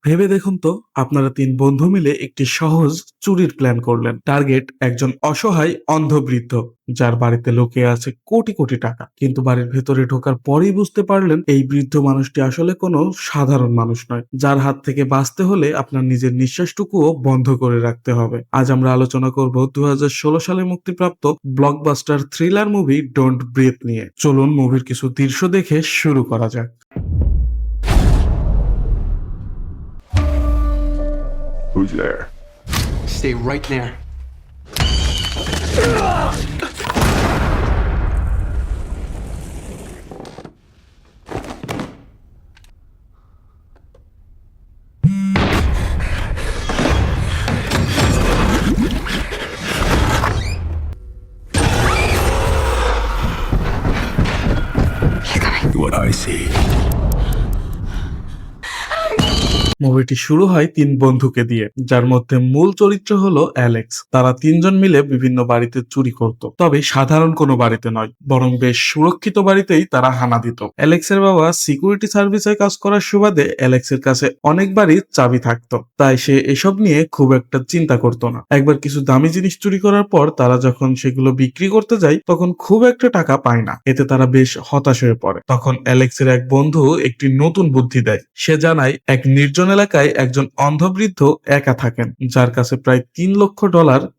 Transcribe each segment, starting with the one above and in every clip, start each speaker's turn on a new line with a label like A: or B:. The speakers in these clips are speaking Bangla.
A: ভেবে দেখুন তো, আপনারা ৩ বন্ধু মিলে একটি সহজ চুরির প্ল্যান করলেন। টার্গেট একজন অসহায় অন্ধ বৃদ্ধ, যার বাড়িতে লুকিয়ে আছে কোটি কোটি টাকা। কিন্তু বাড়ির ভেতরে ঢোকার পরেই বুঝতে পারলেন এই বৃদ্ধ মানুষটি আসলে কোনো সাধারণ মানুষ নয়, যার হাত থেকে বাঁচতে হলে আপনার নিজের নিঃশ্বাসটুকুও বন্ধ করে রাখতে হবে। আজ আমরা আলোচনা করব ২০১৬ সালে মুক্তিপ্রাপ্ত blockbuster thriller movie Don't Breathe নিয়ে। চলুন মুভির কিছু দৃশ্য দেখে শুরু করা যাক।
B: Who's there?
C: Stay right there.
B: What I see.
A: মুভিটি শুরু হয় ৩ বন্ধুকে দিয়ে, যার মধ্যে মূল চরিত্র হলো অ্যালেক্স। তারা ৩ জন মিলে বিভিন্ন বাড়িতে চুরি করত, তবে সাধারণ কোনো বাড়িতে নয়, বরং বেশ সুরক্ষিত বাড়িতেই তারা হানা দিত। অ্যালেক্সের বাবা সিকিউরিটি সার্ভিসে কাজ করার সুবাদে অ্যালেক্সের কাছে অনেক বাড়ির চাবি থাকতো, তাই সে এসব নিয়ে খুব একটা চিন্তা করতো না। একবার কিছু দামি জিনিস চুরি করার পর তারা যখন সেগুলো বিক্রি করতে যায়, তখন খুব একটা টাকা পায় না। এতে তারা বেশ হতাশ হয়ে পড়ে। তখন অ্যালেক্সের এক বন্ধু একটি নতুন বুদ্ধি দেয়। সে জানায় এক নির্জন এলাকায় একজন অন্ধবৃদ্ধ একা থাকেন, যার কাছে প্রায় $৩ লক্ষ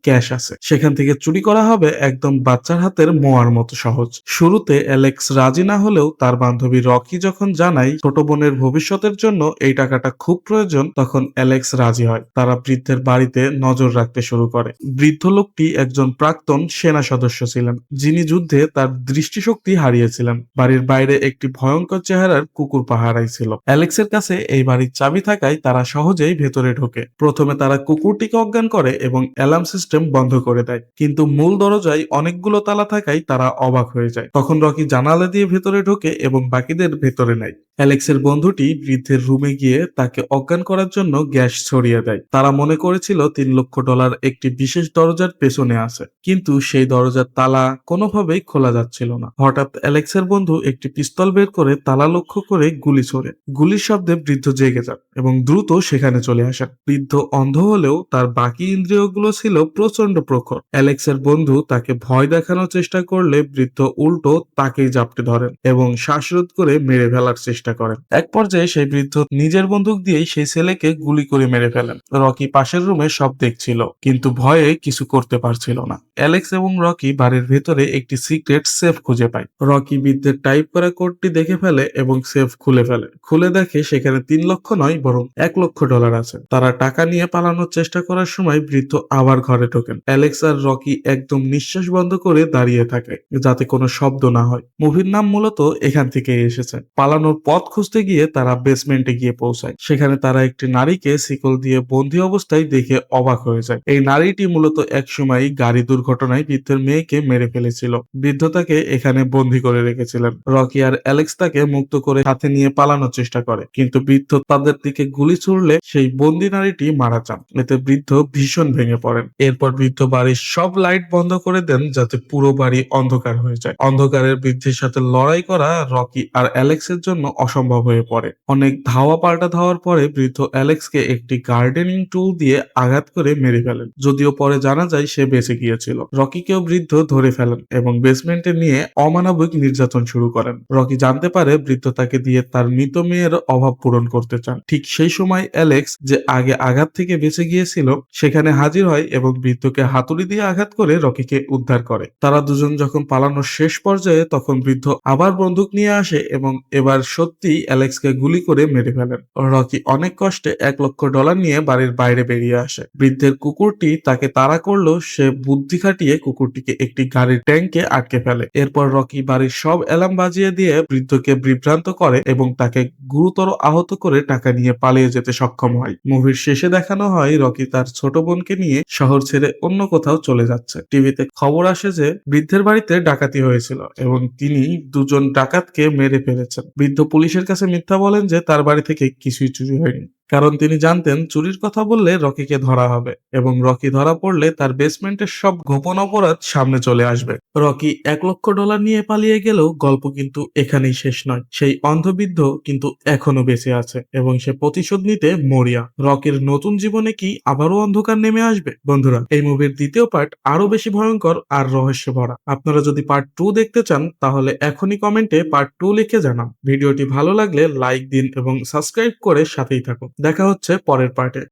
A: ক্যাশ আছে। সেখান থেকে চুরি করা হবে একদম বাচ্চার হাতের মোয়ার মতো সহজ। শুরুতে অ্যালেক্স রাজি না হলেও তার বান্ধবী রকি যখন জানায় ছোট বোনের ভবিষ্যতের জন্য এই টাকাটা খুব প্রয়োজন, তখন অ্যালেক্স রাজি হয়। তারা বৃদ্ধের বাড়িতে নজর রাখতে শুরু করে। বৃদ্ধ লোকটি একজন প্রাক্তন সেনা সদস্য ছিলেন, যিনি যুদ্ধে তার দৃষ্টিশক্তি হারিয়েছিলেন। বাড়ির বাইরে একটি ভয়ঙ্কর চেহারার কুকুর পাহারাই ছিল। অ্যালেক্সের কাছে এই বাড়ির চাবি থাকায় তারা সহজেই ভেতরে ঢোকে। প্রথমে তারা কুকুরটিকে অজ্ঞান করে এবং অ্যালার্ম সিস্টেম বন্ধ করে দেয়, কিন্তু মূল দরজায় অনেকগুলো তালা থাকায় তারা অবাক হয়ে যায়। তখন রকি জানালা দিয়ে ভেতরে ঢোকে এবং বাকিদের ভেতরে নেয়। অ্যালেক্সের বন্ধুটি বৃদ্ধের রুমে গিয়ে তাকে অজ্ঞান করার জন্য গ্যাস ছড়িয়ে দেয়। তারা মনে করেছিল $৩ লক্ষ একটি বিশেষ দরজার পেছনে আছে, কিন্তু সেই দরজার তালা কোনোভাবেই খোলা যাচ্ছিল না। হঠাৎ অ্যালেক্সের বন্ধু একটি পিস্তল বের করে তালা লক্ষ্য করে গুলি ছোড়ে। গুলির শব্দে বৃদ্ধ জেগে যান এবং দ্রুত সেখানে চলে আসেন। বৃদ্ধ অন্ধ হলেও তার বাকি ইন্দ্রিয়গুলো ছিল প্রচন্ড প্রখর। অ্যালেক্সের বন্ধু তাকে ভয় দেখানোর চেষ্টা করলে বৃদ্ধ উল্টো তাকেই জাপটে ধরেন এবং শ্বাসরোধ করে মেরে ফেলার চেষ্টা করেন। এক পর্যায়ে সেই বৃদ্ধ নিজের বন্দুক দিয়েই সেই ছেলেকে গুলি করে মেরে ফেলেন। রকি পাশের রুমে সব দেখছিল, কিন্তু ভয়ে কিছু করতে পারছিল না। অ্যালেক্স এবং রকি বাড়ির ভেতরে একটি সিক্রেট সেফ খুঁজে পায়। রকি বৃদ্ধের টাইপ করা কোডটি দেখে ফেলে এবং সেফ খুলে ফেলে। খুলে দেখে সেখানে $৩ লক্ষ নয়, বরং $১ লক্ষ আছে। তারা টাকা নিয়ে পালানোর চেষ্টা করার সময় বৃদ্ধ আবার ঘরে ঢোকেন। অ্যালেক্স আর রকি একদম নিঃশ্বাস বন্ধ করে দাঁড়িয়ে থাকে, যাতে কোনো শব্দ না হয়। মুভির নাম মূলত এখান থেকে এসেছে। পালানোর পথ খুঁজতে গিয়ে তারা বেসমেন্টে গিয়ে পৌঁছায়। সেখানে তারা একটি নারীকে শিকল দিয়ে বন্দী অবস্থায় দেখে অবাক হয়ে যায়। এই নারীটি মূলত একসময় গাড়ি দুর্ঘটনায় বৃদ্ধের মেয়েকে মেরে ফেলেছিল। বৃদ্ধ তাকে এখানে বন্দী করে রেখেছিলেন। রকি আর অ্যালেক্স তাকে মুক্ত করে সাথে নিয়ে পালানোর চেষ্টা করে, কিন্তু বৃদ্ধ তাদের দিকে গুলি ছুড়লে সেই বন্দী নারীটি মারা যান। এতে বৃদ্ধ ভীষণ ভেঙে পড়েন। এরপর বৃদ্ধ বাড়ির সব লাইট বন্ধ করে দেন, যাতে পুরো বাড়ি অন্ধকার হয়ে যায়। অন্ধকারের বৃদ্ধের সাথে লড়াই করা রকি আর অ্যালেক্সের জন্য অসম্ভব হয়ে পড়ে। অনেক ধাওয়া পাল্টা ধাওয়ার পরে বৃদ্ধ অ্যালেক্সকে একটি গার্ডেনিং টুল দিয়ে আঘাত করে মেরে ফেলেন, যদিও পরে জানা যায় সে বেঁচে গিয়েছিল। রকিকেও বৃদ্ধ ধরে ফেলেন এবং বেসমেন্টে নিয়ে অমানবিক নির্যাতন শুরু করেন। রকি জানতে পারে বৃদ্ধ তাকে দিয়ে তার মৃত মেয়ের অভাব পূরণ করতে চান। ঠিক সেই সময় অ্যালেক্স, যে আগে আঘাত থেকে বেঁচে গিয়েছিল, সেখানে হাজির হয় এবং বৃদ্ধকে হাতুড়ি দিয়ে আঘাত করে রকিকে উদ্ধার করে। তারা দুজন যখন পালানোর শেষ পর্যায়ে, তখন বৃদ্ধ আবার বন্দুক নিয়ে আসে এবং এবার সত্যি অ্যালেক্সকে গুলি করে মেরে ফেলেন। রকি অনেক কষ্টে $১ লক্ষ নিয়ে বাড়ির বাইরে বেরিয়ে আসে। বৃদ্ধের কুকুরটি তাকে তাড়া করলেও সে বুদ্ধি খাটিয়ে কুকুরটিকে একটি গাড়ির ট্যাঙ্কে আটকে ফেলে। এরপর রকি বাড়ির সব অ্যালার্ম বাজিয়ে দিয়ে বৃদ্ধকে বিভ্রান্ত করে এবং তাকে গুরুতর আহত করে টাকা নিয়ে পালিয়ে যেতে সক্ষম হয়। মুভির শেষে দেখানো হয় রকি তার ছোট বোনকে নিয়ে শহর ছেড়ে অন্য কোথাও চলে যাচ্ছে। টিভিতে খবর আসে যে বৃদ্ধের বাড়িতে ডাকাতি হয়েছিল এবং তিনি ২ জন ডাকাতকে মেরে ফেলেছেন। বৃদ্ধ পুলিশের কাছে মিথ্যা বলেন যে তার বাড়ি থেকে কিছুই চুরি হয়নি। কারণ তিনি জানতেন চুরির কথা বললে রকিকে ধরা হবে এবং রকি ধরা পড়লে তার বেসমেন্টের সব গোপন অপরাধ সামনে চলে আসবে। রকি $1,00,000 নিয়ে পালিয়ে গেলেও গল্প কিন্তু এখানেই শেষ নয়। সেই অন্ধবৃদ্ধ কিন্তু এখনো বেঁচে আছে এবং সে প্রতিশোধ নিতে মরিয়া। রকির নতুন জীবনে কি আবারও অন্ধকার নেমে আসবে? বন্ধুরা, এই মুভির দ্বিতীয় পার্ট আরো বেশি ভয়ঙ্কর আর রহস্যে ভরা। আপনারা যদি পার্ট 2 দেখতে চান তাহলে এখনই কমেন্টে পার্ট 2 লিখে জানান। ভিডিওটি ভালো লাগলে লাইক দিন এবং সাবস্ক্রাইব করে সাথেই থাকুন। দেখা হচ্ছে পরের পার্টে।